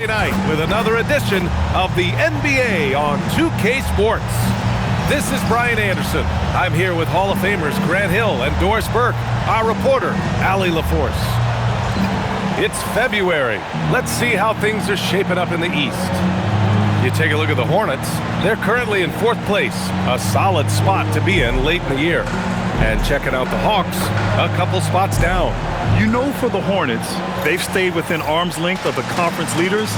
Night with another edition of the NBA on 2K Sports. This is Brian Anderson. I'm here with Hall of Famers Grant Hill and Doris Burke, our reporter, Allie LaForce. It's February. Let's see how things are shaping up in the East. You take a look at the Hornets. They're currently in 4th place, a solid spot to be in late in the year. And checking out the Hawks, a couple spots down. You know, for the Hornets, they've stayed within arm's length of the conference leaders.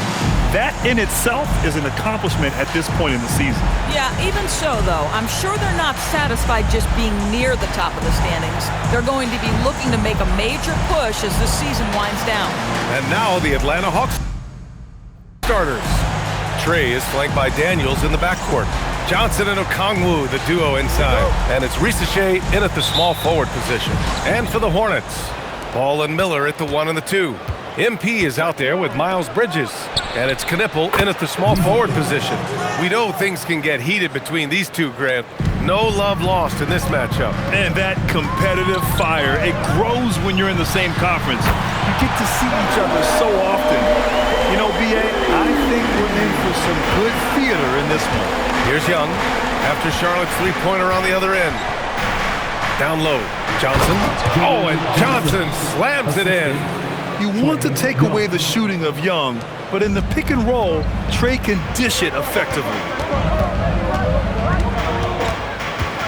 That in itself is an accomplishment at this point in the season. Yeah, even so, though, I'm sure they're not satisfied just being near the top of the standings. They're going to be looking to make a major push as the season winds down. And now the Atlanta Hawks starters. Trey is flanked by Daniels in the backcourt. Johnson and Okongwu, the duo inside. And it's Risacher in at the small forward position. And for the Hornets, Ball and Miller at the 1 and the 2. MP is out there with Miles Bridges. And it's Knipple in at the small forward position. We know things can get heated between these two, Grant. No love lost in this matchup. And that competitive fire, it grows when you're in the same conference. You get to see each other so often. You know, B.A., I think we're in for some good theater in this one. Here's Young after Charlotte's three-pointer on the other end. Down low, Johnson. Oh, and Johnson slams it in. You want to take away the shooting of Young, but in the pick and roll, Trey can dish it effectively.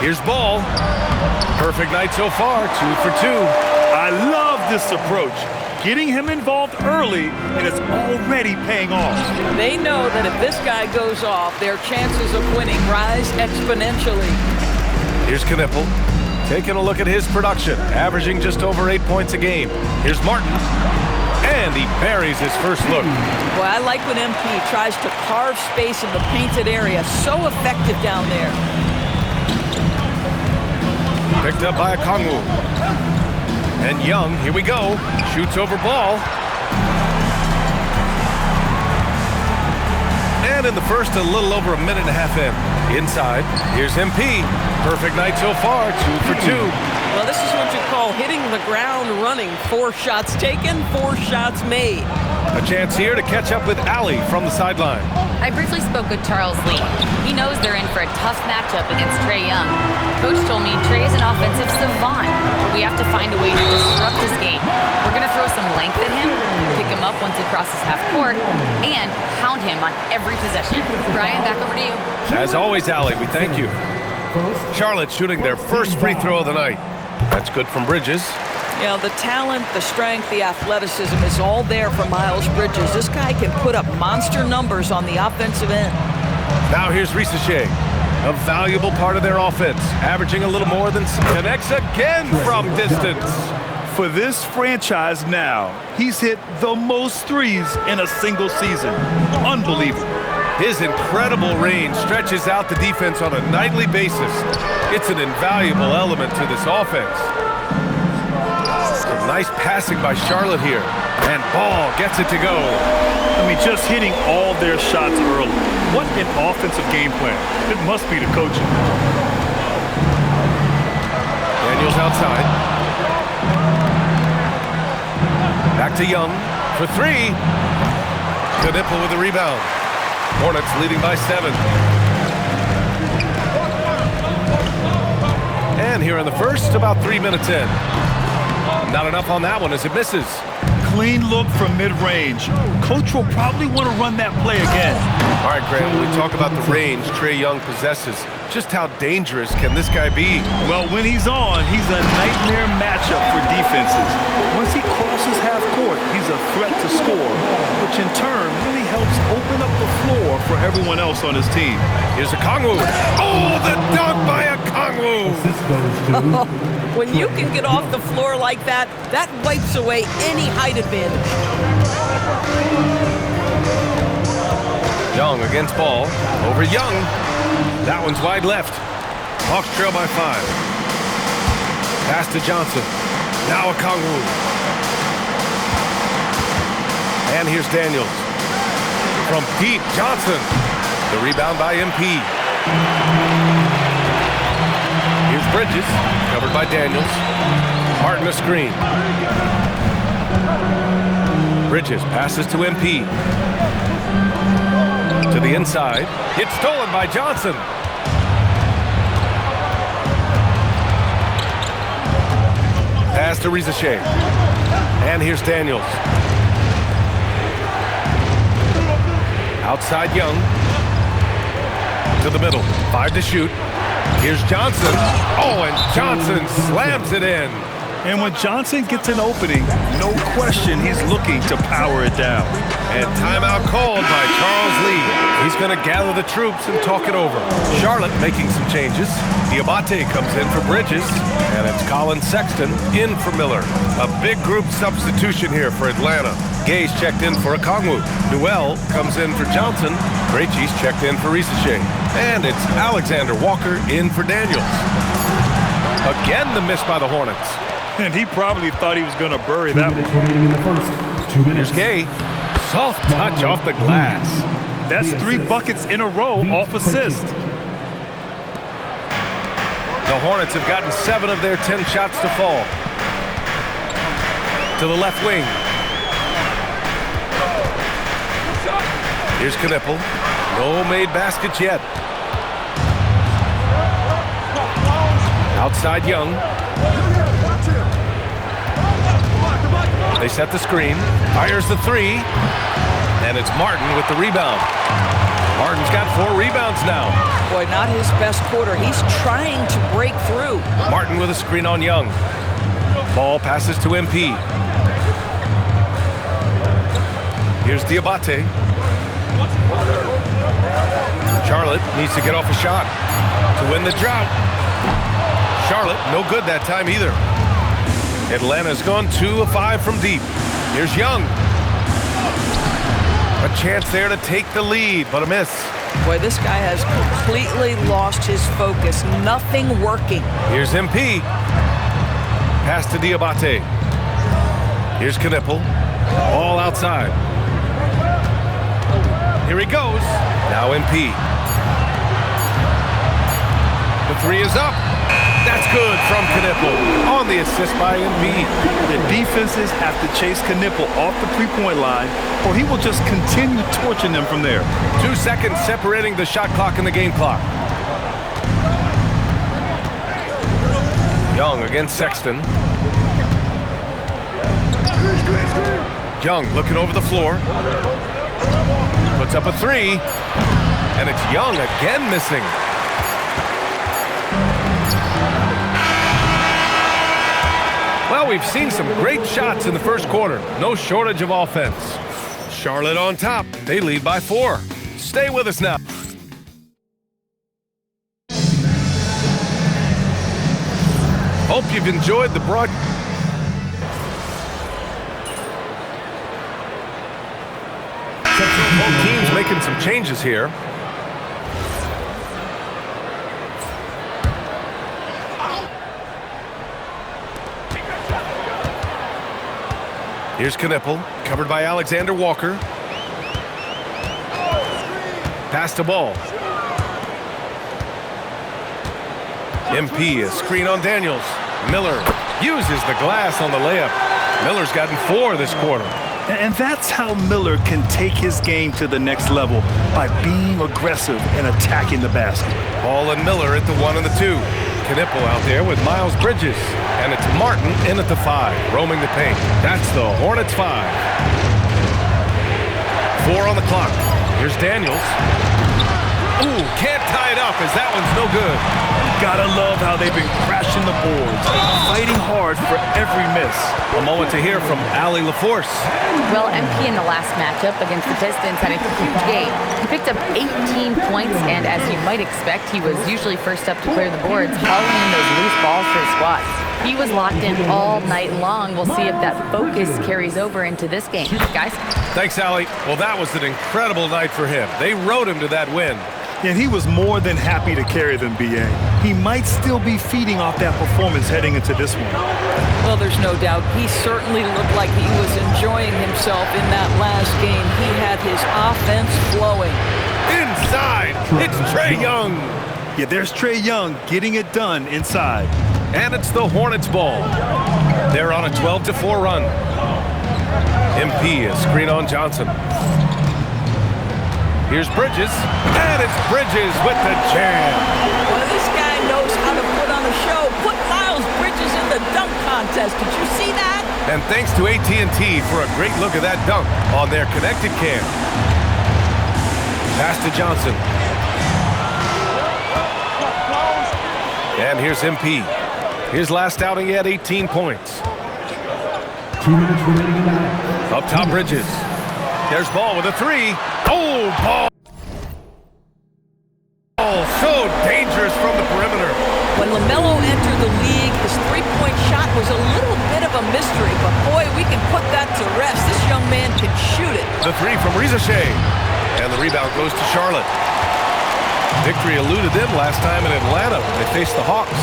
Here's Ball. Perfect night so far, 2 for 2. I love this approach. Getting him involved early, and it's already paying off. They know that if this guy goes off, their chances of winning rise exponentially. Here's Knipple, taking a look at his production, averaging just over 8 points a game. Here's Martin, and he buries his first look. Well, I like when MP tries to carve space in the painted area. So effective down there. Picked up by Okongwu. And Young, here we go, shoots over Ball. And in the first, a little over a minute and a half in. Inside, here's MP. Perfect night so far, 2 for 2. Well, this is what you call hitting the ground running. 4 shots taken, 4 shots made. A chance here to catch up with Allie from the sideline. I briefly spoke with Charles Lee. He knows they're in for a tough matchup against Trey Young. Coach told me Trey is an offensive savant. We have to find a way to disrupt his game. We're going to throw some length at him, pick him up once he crosses half court, and hound him on every possession. Brian, back over to you. As always, Allie, we thank you. Charlotte shooting their first free throw of the night. That's good from Bridges. You know, the talent, the strength, the athleticism is all there for Miles Bridges. This guy can put up monster numbers on the offensive end. Now here's Risacher, a valuable part of their offense, averaging a little more than connects again from distance. For this franchise now, he's hit the most threes in a single season. Unbelievable. His incredible range stretches out the defense on a nightly basis. It's an invaluable element to this offense. Some nice passing by Charlotte here. And Ball gets it to go. I mean, just hitting all their shots early. What an offensive game plan. It must be the coaching. Daniels outside. Back to Young for 3. Knipple with the rebound. Hornets leading by 7. And here in the first, about 3 minutes in. Not enough on that one as it misses. Clean look from mid-range. Coach will probably want to run that play again. All right, Grant, when we talk about the range Trey Young possesses, just how dangerous can this guy be? Well, when he's on, he's a nightmare matchup for defenses. Once he crosses half court, he's a threat to score, which in turn really helps open up the floor for everyone else on his team. Here's Okongwu. Oh, the dunk by Okongwu! When you can get off the floor like that, that wipes away any height advantage. Young against Ball. Over Young. That one's wide left. Hawks trail by 5. Pass to Johnson. Now Okongwu. And here's Daniels. From Pete Johnson. The rebound by MP. Here's Bridges. Covered by Daniels. Martin a screen. Bridges passes to MP. To the inside. It's stolen by Johnson. Pass to Rizachet. And here's Daniels. Outside Young. To the middle. 5 to shoot. Here's Johnson. Oh, and Johnson slams it in. And when Johnson gets an opening, no question he's looking to power it down. And timeout called by Charles Lee. He's going to gather the troops and talk it over. Charlotte making some changes. Diabate comes in for Bridges. And it's Colin Sexton in for Miller. A big group substitution here for Atlanta. Gay's checked in for Okongwu. Newell comes in for Johnson. Krejci's checked in for Rizachet. And it's Alexander Walker in for Daniels. Again, the miss by the Hornets. And he probably thought he was going to bury that one. Here's Gay. Soft touch off the glass. That's 3 buckets in a row off assist. The Hornets have gotten 7 of their 10 shots to fall. To the left wing. Here's Knipple. No made baskets yet. Outside Young. They set the screen. Fires the 3. And it's Martin with the rebound. Martin's got 4 rebounds now. Boy, not his best quarter. He's trying to break through. Martin with a screen on Young. Ball passes to MP. Here's Diabate. Charlotte needs to get off a shot to win the drought. Charlotte, no good that time either. Atlanta's gone 2 of 5 from deep. Here's Young. A chance there to take the lead, but a miss. Boy, this guy has completely lost his focus. Nothing working. Here's MP. Pass to Diabate. Here's Knipple. All outside. Here he goes. Now MP. The 3 is up. That's good from Knipple on the assist by MP. The defenses have to chase Knipple off the three-point line, or he will just continue torching them from there. 2 seconds separating the shot clock and the game clock. Young against Sexton. Young looking over the floor. Puts up a 3. And it's Young again missing. Well, we've seen some great shots in the first quarter. No shortage of offense. Charlotte on top. They lead by 4. Stay with us now. Hope you've enjoyed the broadcast. Both teams making some changes here. Here's Knipple, covered by Alexander Walker. Pass the ball. MP, a screen on Daniels. Miller uses the glass on the layup. Miller's gotten 4 this quarter. And that's how Miller can take his game to the next level, by being aggressive and attacking the basket. Ball and Miller at the 1 and the 2. Knipple out there with Miles Bridges. And it's Martin in at the 5, roaming the paint. That's the Hornets 5. 4 on the clock. Here's Daniels. Ooh, can't tie it up as that one's no good. Gotta love how they've been crashing the boards, fighting hard for every miss. A moment to hear from Allie LaForce. Well, MP in the last matchup against the Pistons had a huge game. He picked up 18 points, and as you might expect, he was usually first up to clear the boards, hauling in those loose balls for his squad. He was locked in all night long. We'll see if that focus carries over into this game. Guys? Thanks, Allie. Well, that was an incredible night for him. They rode him to that win. And he was more than happy to carry them, B.A. He might still be feeding off that performance heading into this one. Well, there's no doubt. He certainly looked like he was enjoying himself in that last game. He had his offense flowing. Inside, it's Trae Young. Yeah, there's Trae Young getting it done inside. And it's the Hornets ball. They're on a 12-4 run. MP is screen on Johnson. Here's Bridges, and it's Bridges with the jam. Well, this guy knows how to put on a show. Put Miles Bridges in the dunk contest. Did you see that? And thanks to AT&T for a great look at that dunk on their connected cam. Pass to Johnson. And here's MP. His last outing, he had 18 points. 2 minutes remaining in that. Up top, Bridges. There's Ball with a three. Oh, Ball! So dangerous from the perimeter. When LaMelo entered the league, his three-point shot was a little bit of a mystery, but boy, we can put that to rest. This young man can shoot it. The three from Rizashea. And the rebound goes to Charlotte. Victory eluded them last time in Atlanta when they faced the Hawks.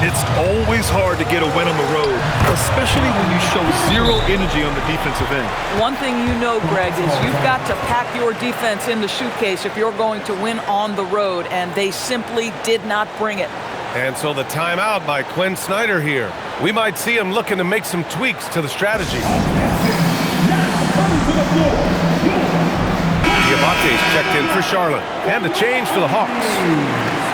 It's always hard to get a win on the road, especially when you show zero energy on the defensive end. One thing you know, Greg, is you've got to pack your defense in the suitcase if you're going to win on the road, and they simply did not bring it. And so the timeout by Quinn Snyder here. We might see him looking to make some tweaks to the strategy. Diamante's checked in for Charlotte. And a change for the Hawks.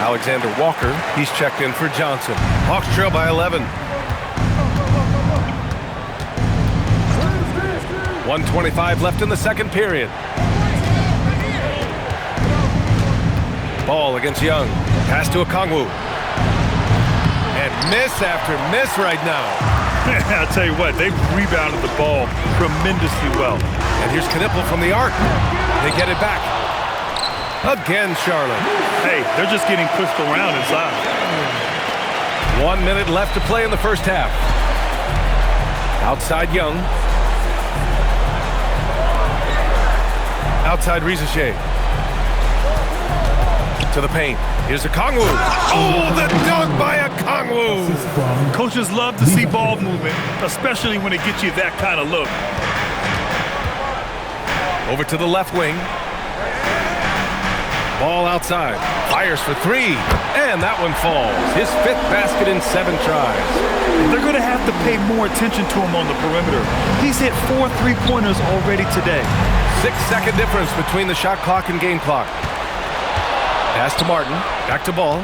Alexander Walker, he's checked in for Johnson. Hawks trail by 11. 1:25 left in the second period. Ball against Young. Pass to Okongwu. And miss after miss right now. I'll tell you what, they've rebounded the ball tremendously well. And here's Knipple from the arc. They get it back. Again, Charlotte. Hey, they're just getting pushed around inside. 1 minute left to play in the first half. Outside Young. Outside Rizashea. To the paint. Here's Okongwu. Oh, the dunk by Okongwu. Coaches love to see ball movement, especially when it gets you that kind of look. Over to the left wing. Ball outside. Fires for three. And that one falls. His fifth basket in 7 tries. They're going to have to pay more attention to him on the perimeter. He's hit 4 3-pointers already today. 6-second difference between the shot clock and game clock. Pass to Martin. Back to Ball.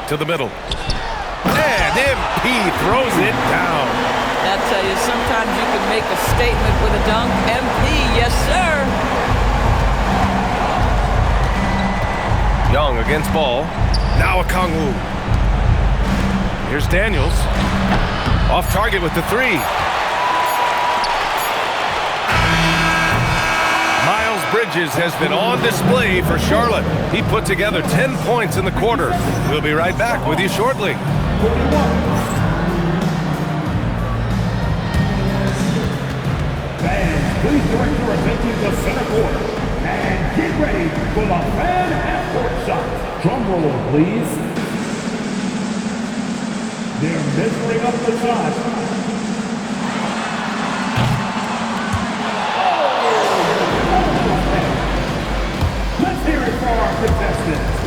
To the middle. And MP throws it down. I'll tell you, sometimes you can make a statement with a dunk. MP, yes, sir. Young against Ball. Now Okongwu. Here's Daniels. Off target with the three. Miles Bridges has been on display for Charlotte. He put together 10 points in the quarter. We'll be right back with you shortly. Fans, please direct your attention to center court. And get ready for the fan half-court shot. Drum roll, please. They're measuring up the shot. Let's hear it for our contestants.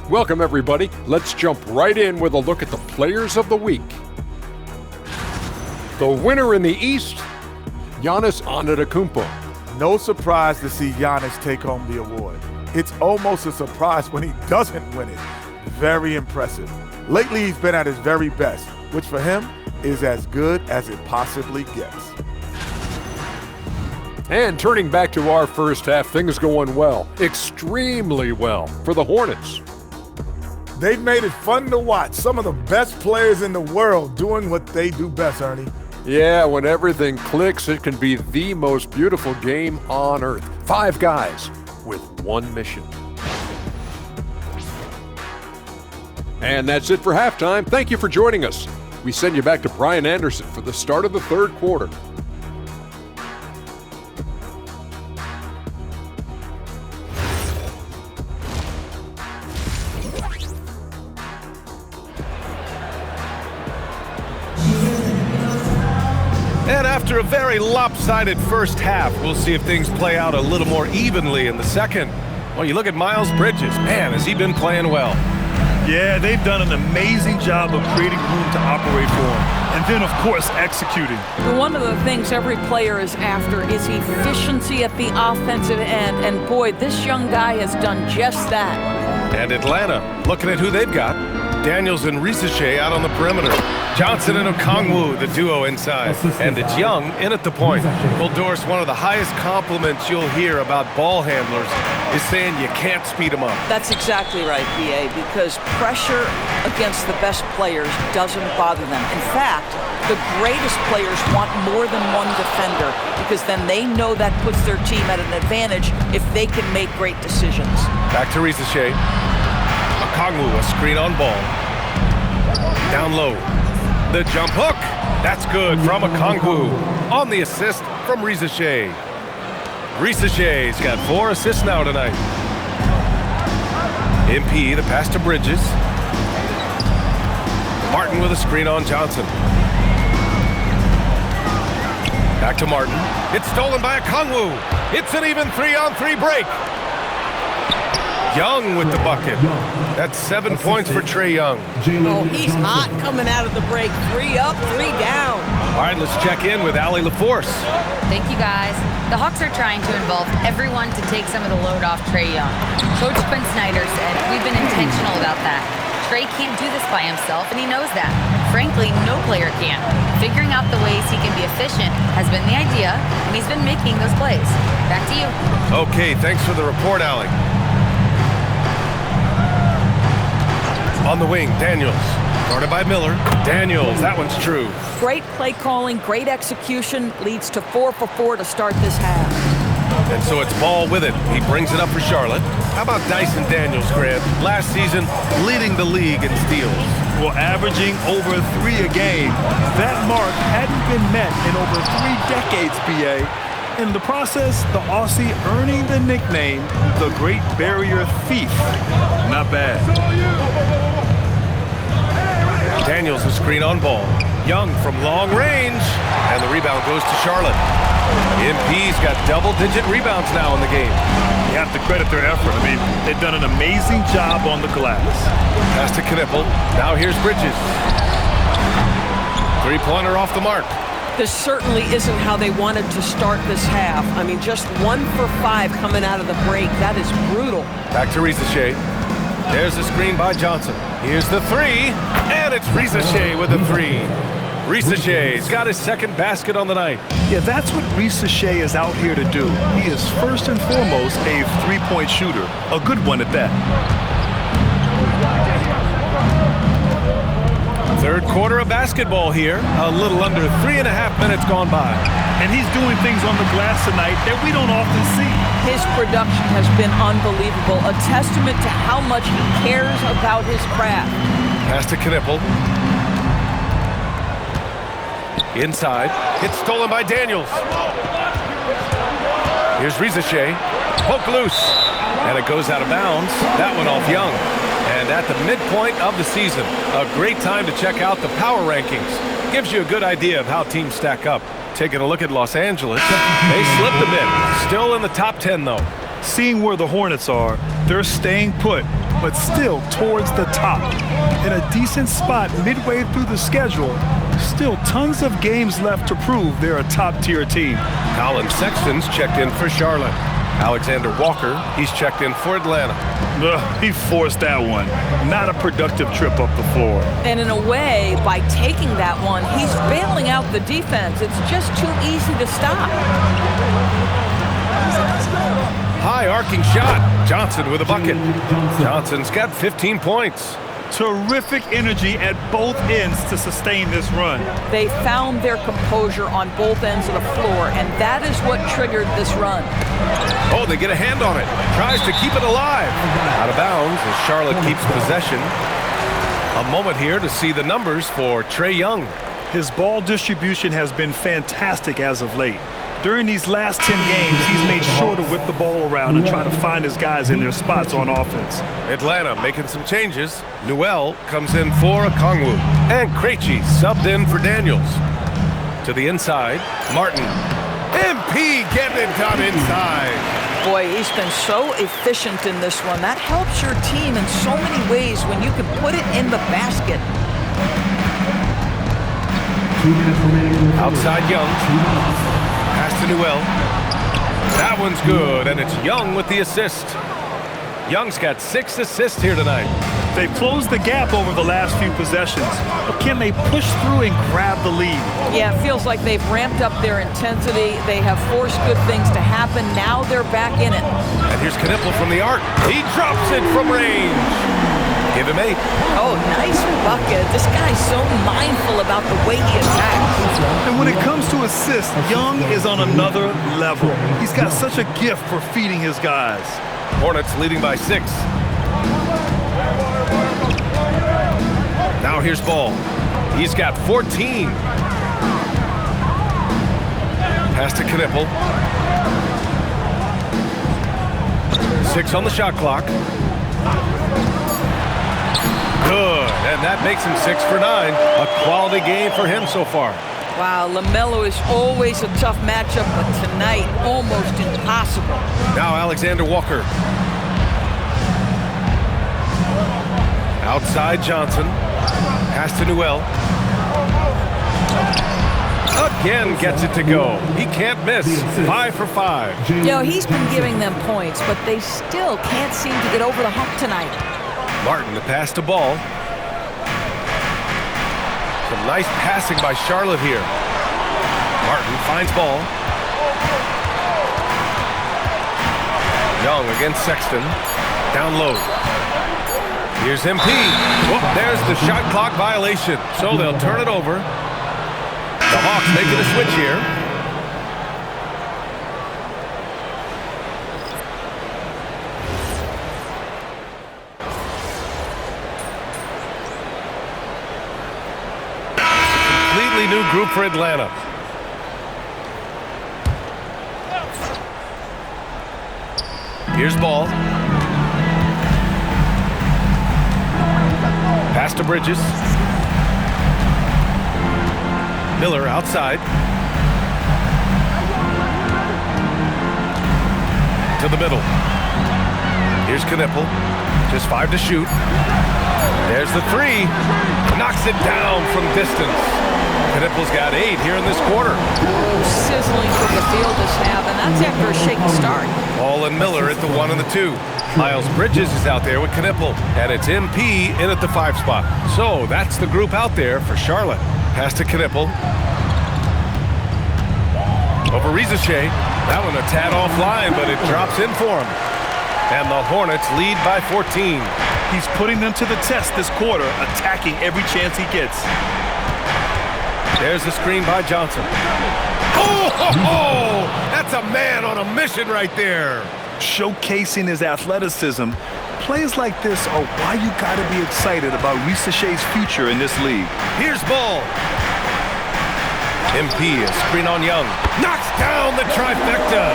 Welcome, everybody. Let's jump right in with a look at the Players of the Week. The winner in the East, Giannis Antetokounmpo. No surprise to see Giannis take home the award. It's almost a surprise when he doesn't win it. Very impressive. Lately, he's been at his very best, which for him is as good as it possibly gets. And turning back to our first half, things going well, extremely well for the Hornets. They've made it fun to watch. Some of the best players in the world doing what they do best, Ernie. Yeah, when everything clicks, it can be the most beautiful game on earth. 5 guys with one mission. And that's it for halftime. Thank you for joining us. We send you back to Brian Anderson for the start of the third quarter. And after After a very lopsided first half, we'll see if things play out a little more evenly in the second. Well, you look at Miles Bridges. Man, has he been playing well. Yeah, they've done an amazing job of creating room to operate for him. And then, of course, executing. One of the things every player is after is efficiency at the offensive end. And boy, this young guy has done just that. And Atlanta, looking at who they've got. Daniels and Risache out on the perimeter. Johnson and Okongwu, the duo inside. And it's Young in at the point. Well, Doris, one of the highest compliments you'll hear about ball handlers is saying you can't speed them up. That's exactly right, B.A., because pressure against the best players doesn't bother them. In fact, the greatest players want more than one defender because then they know that puts their team at an advantage if they can make great decisions. Back to Risache. Okongwu, a screen on ball. Down low. The jump hook. That's good from Okongwu. On the assist from Risache. Risache's got 4 assists now tonight. MP, the pass to Bridges. Martin with a screen on Johnson. Back to Martin. It's stolen by Okongwu. It's an even 3-on-3 break. Young with the bucket. That's 7 points for Trae Young. Oh, he's hot coming out of the break. 3 up, 3 down. All right, let's check in with Allie LaForce. Thank you, guys. The Hawks are trying to involve everyone to take some of the load off Trae Young. Coach Quinn Snyder said, we've been intentional about that. Trae can't do this by himself, and he knows that. Frankly, no player can. Figuring out the ways he can be efficient has been the idea, and he's been making those plays. Back to you. Okay, thanks for the report, Allie. On the wing, Daniels. Guarded by Miller. Daniels, that one's true. Great play calling, great execution, leads to 4 for 4 to start this half. And so it's Ball with it. He brings it up for Charlotte. How about Dyson Daniels, Grant? Last season, leading the league in steals. Well, averaging over 3 a game. That mark hadn't been met in over 3 decades, BA. In the process, the Aussie earning the nickname, the Great Barrier Thief. Not bad. Daniels, a screen on Ball. Young from long range. And the rebound goes to Charlotte. MP's got double-digit rebounds now in the game. You have to credit their effort. I mean, they've done an amazing job on the glass. Pass to Knippel. Now here's Bridges. 3-pointer off the mark. This certainly isn't how they wanted to start this half. I mean, just 1 for 5 coming out of the break. That is brutal. Back to Risache. There's the screen by Johnson. Here's the 3, and it's Risache with the 3. Risache's got his second basket on the night. Yeah, that's what Risache is out here to do. He is first and foremost a 3-point shooter. A good one at that. Third quarter of basketball here. A little under 3.5 minutes gone by. And he's doing things on the glass tonight that we don't often see. His production has been unbelievable, a testament to how much he cares about his craft. Pass to Knippel. Inside. It's stolen by Daniels. Here's Risache. Poke loose. And it goes out of bounds. That one off Young. And at the midpoint of the season, a great time to check out the power rankings. Gives you a good idea of how teams stack up. Taking a look at Los Angeles, they slipped a bit. Still in the top 10, though. Seeing where the Hornets are, they're staying put, but still towards the top. In a decent spot midway through the schedule, still tons of games left to prove they're a top-tier team. Colin Sexton's checked in for Charlotte. Alexander Walker, he's checked in for Atlanta. He forced that one. Not a productive trip up the floor. And in a way, by taking that one, he's bailing out the defense. It's just too easy to stop. High arcing shot. Johnson with a bucket. Johnson's got 15 points. Terrific energy at both ends to sustain this run. They found their composure on both ends of the floor, and that is what triggered this run. Oh, they get a hand on it. Tries to keep it alive. Out of bounds as Charlotte keeps possession. A moment here to see the numbers for Trae Young. His ball distribution has been fantastic as of late. During these last 10 games, he's made sure to whip the ball around and try to find his guys in their spots on offense. Atlanta making some changes. Newell comes in for Okongwu. And Krejci subbed in for Daniels. To the inside, Martin. MP getting it done inside. Boy, he's been so efficient in this one. That helps your team in so many ways when you can put it in the basket. Outside Young. Pass to Newell. That one's good, and it's Young with the assist. Young's got 6 assists here tonight. They've closed the gap over the last few possessions, but can they push through and grab the lead? Yeah, it feels like they've ramped up their intensity. They have forced good things to happen. Now they're back in it. And here's Knipple from the arc. He drops it from range. Give him 8. Oh, nice bucket. This guy's so mindful about the way he attacks. And when it comes to assists, Young is on another level. He's got such a gift for feeding his guys. Hornets leading by 6. Now here's Ball. He's got 14. Pass to Knipple. 6 on the shot clock. Good, and that makes him 6 for 9. A quality game for him so far. Wow, LaMelo is always a tough matchup, but tonight, almost impossible. Now Alexander Walker. Outside Johnson. Pass to Newell. Again gets it to go. He can't miss. 5 for 5. You know, he's been giving them points, but they still can't seem to get over the hump tonight. Martin, the pass to Ball. Some nice passing by Charlotte here. Martin finds Ball. Young against Sexton. Down low. Here's MP. Whoop, there's the shot clock violation. So they'll turn it over. The Hawks making a switch here. Completely new group for Atlanta. Here's Ball. Pass to Bridges. Miller outside. To the middle. Here's Knipple. Just 5 to shoot. There's the 3. Knocks it down from distance. Knipple's got 8 here in this quarter. Sizzling for the field this half, and that's after a shaky start. Ball and Miller at the 1 and the 2. Miles Bridges is out there with Knipple, and it's MP in at the 5 spot. So that's the group out there for Charlotte. Pass to Knipple. Over Rizachet. That one a tad offline, but it drops in for him. And the Hornets lead by 14. He's putting them to the test this quarter, attacking every chance he gets. There's the screen by Johnson. Oh, that's a man on a mission right there. Showcasing his athleticism, plays like this are why you got to be excited about Rizachet's future in this league. Here's Ball. MP is screen on Young. Knocks down the trifecta.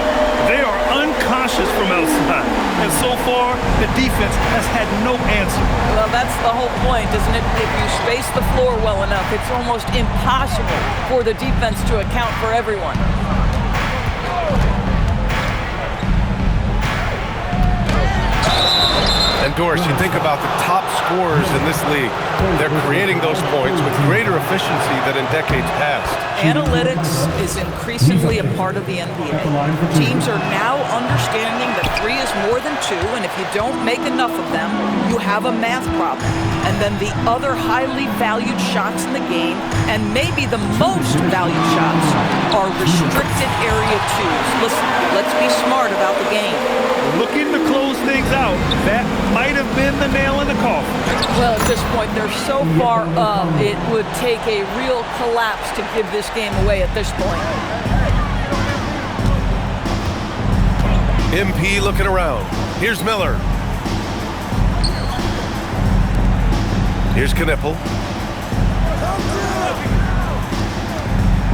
They are unconscious from outside, and so far the defense has had no answer. Well, that's the whole point, isn't it? If you space the floor well enough, it's almost impossible for the defense to account for everyone. And Doris, you think about the top scorers in this league. They're creating those points with greater efficiency than in decades past. Analytics is increasingly a part of the NBA. Teams are now understanding that 3 is more than 2, and if you don't make enough of them, you have a math problem. And then the other highly valued shots in the game, and maybe the most valued shots, are restricted area 2s. Listen, let's be smart about the game. Looking to close things out, that might have been the nail in the coffin. Well, at this point, they're so far up, it would take a real collapse to give this game away at this point. MP looking around. Here's Miller. Here's Knipple.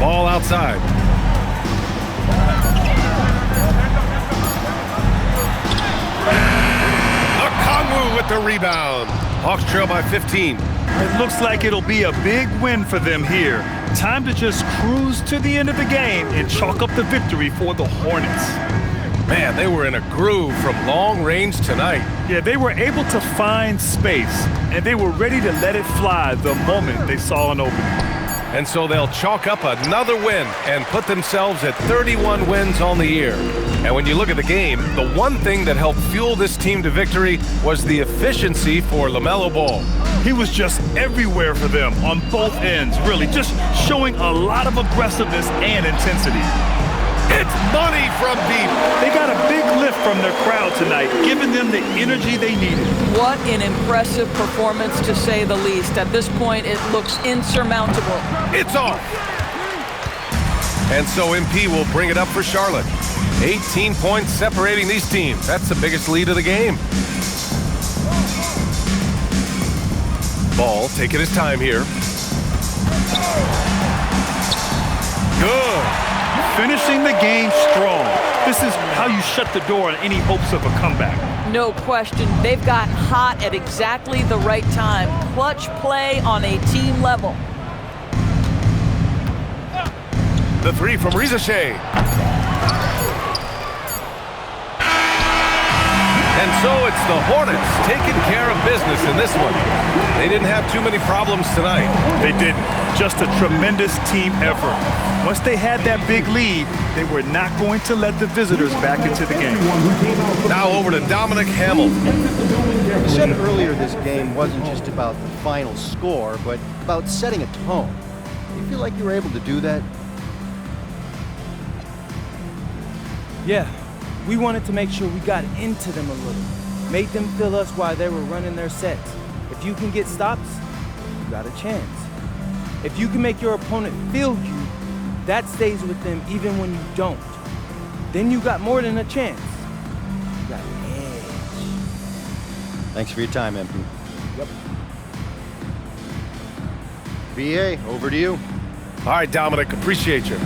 Ball outside. Okongwu with the rebound. Hawks trail by 15. It looks like it'll be a big win for them here. Time to just cruise to the end of the game and chalk up the victory for the Hornets. Man, they were in a groove from long range tonight. Yeah, they were able to find space, and they were ready to let it fly the moment they saw an opening. And so they'll chalk up another win and put themselves at 31 wins on the year. And when you look at the game, the one thing that helped fuel this team to victory was the efficiency for LaMelo Ball. He was just everywhere for them on both ends, really, just showing a lot of aggressiveness and intensity. It's money from deep. They got a big lift from their crowd tonight, giving them the energy they needed. What an impressive performance, to say the least. At this point, it looks insurmountable. It's off. And so MP will bring it up for Charlotte. 18 points separating these teams. That's the biggest lead of the game. Ball taking his time here. Good. Finishing the game strong. This is how you shut the door on any hopes of a comeback. No question. They've got hot at exactly the right time. Clutch play on a team level. The three from Reza Shea. And so it's the Hornets taking care of business in this one. They didn't have too many problems tonight. They didn't. Just a tremendous team effort. Once they had that big lead, they were not going to let the visitors back into the game. Now over to Dominic Hamilton. You said earlier this game wasn't just about the final score, but about setting a tone. Do you feel like you were able to do that? Yeah, we wanted to make sure we got into them a little. Made them feel us while they were running their sets. If you can get stops, you got a chance. If you can make your opponent feel you, that stays with them even when you don't. Then you got more than a chance. You got an edge. Thanks for your time, MP. Yep. BA, over to you. All right, Dominic, appreciate you.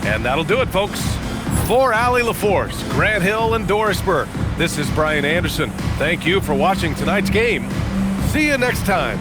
And that'll do it, folks. For Allie LaForce, Grant Hill, and Doris Burke, this is Brian Anderson. Thank you for watching tonight's game. See you next time.